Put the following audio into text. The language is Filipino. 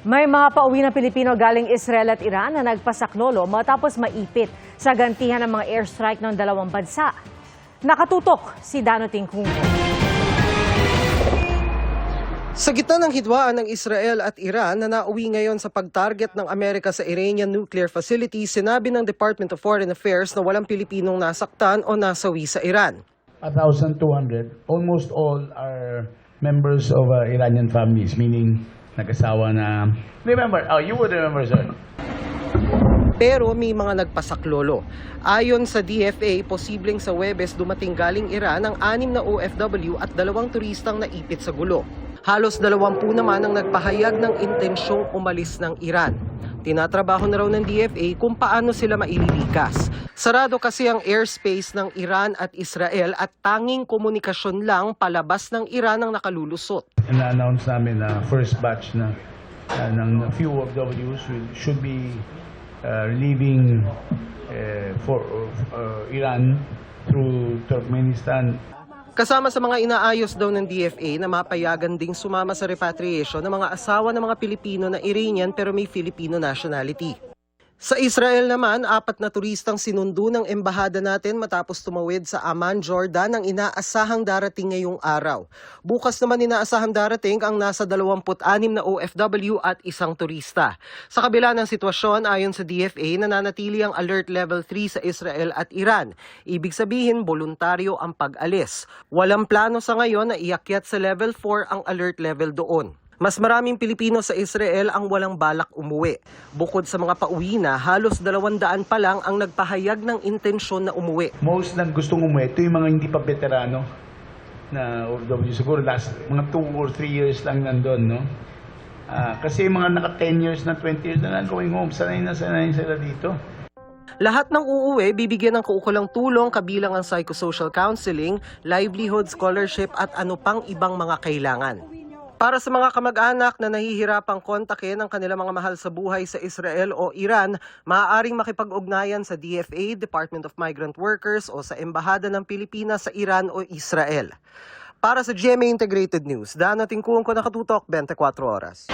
May mga pauwi na Pilipino galing Israel at Iran na nagpasaklolo matapos maipit sa gantihan ng mga airstrike ng dalawang bansa. Nakatutok si Dano Tingkungko. Sa gitna ng hidwaan ng Israel at Iran na nauwi ngayon sa pag-target ng Amerika sa Iranian nuclear facility, sinabi ng Department of Foreign Affairs na walang Pilipinong nasaktan o nasawi sa Iran. 1,200, almost all are members of Iranian families, meaning nag-asawa na... Remember, you would remember, sir. Pero may mga nagpasaklolo. Ayon sa DFA, posibleng sa Huwebes dumating galing Iran ang 6 na OFW at 2 turistang naipit sa gulo. Halos 20 naman ang nagpahayag ng intensyong umalis ng Iran. Tinatrabaho na raw ng DFA kung paano sila maililikas. Sarado kasi ang airspace ng Iran at Israel at tanging komunikasyon lang palabas ng Iran ang nakalulusot. Na-announce namin na first batch na ng few OFWs should be leaving for Iran through Turkmenistan. Kasama sa mga inaayos daw ng DFA na mapayagan ding sumama sa repatriation ng mga asawa ng mga Pilipino na Iranian pero may Filipino nationality. Sa Israel naman, 4 na turistang sinundo ng embahada natin matapos tumawid sa Amman, Jordan ang inaasahang darating ngayong araw. Bukas naman inaasahang darating ang nasa 26 na OFW at 1 turista. Sa kabila ng sitwasyon, ayon sa DFA, nananatili ang Alert Level 3 sa Israel at Iran. Ibig sabihin, voluntaryo ang pag-alis. Walang plano sa ngayon na iakyat sa Level 4 ang Alert Level doon. Mas maraming Pilipino sa Israel ang walang balak umuwi. Bukod sa mga pauwi na, halos 200 pa lang ang nagpahayag ng intensyon na umuwi. Most ng gustong umuwi, ito yung mga hindi pa veterano na OFW. Siguro mga 2 or 3 years lang nandun, no? Kasi mga naka 10 years na 20 years na lang going home, sanay na sila dito. Lahat ng uuwi, bibigyan ng kaukulang tulong kabilang ang psychosocial counseling, livelihood scholarship at ano pang ibang mga kailangan. Para sa mga kamag-anak na nahihirapang kontakin ang kanilang mga mahal sa buhay sa Israel o Iran, maaaring makipag-ugnayan sa DFA, Department of Migrant Workers o sa Embahada ng Pilipinas sa Iran o Israel. Para sa GMA Integrated News, Dano Tingkungko, nakatutok 24 oras.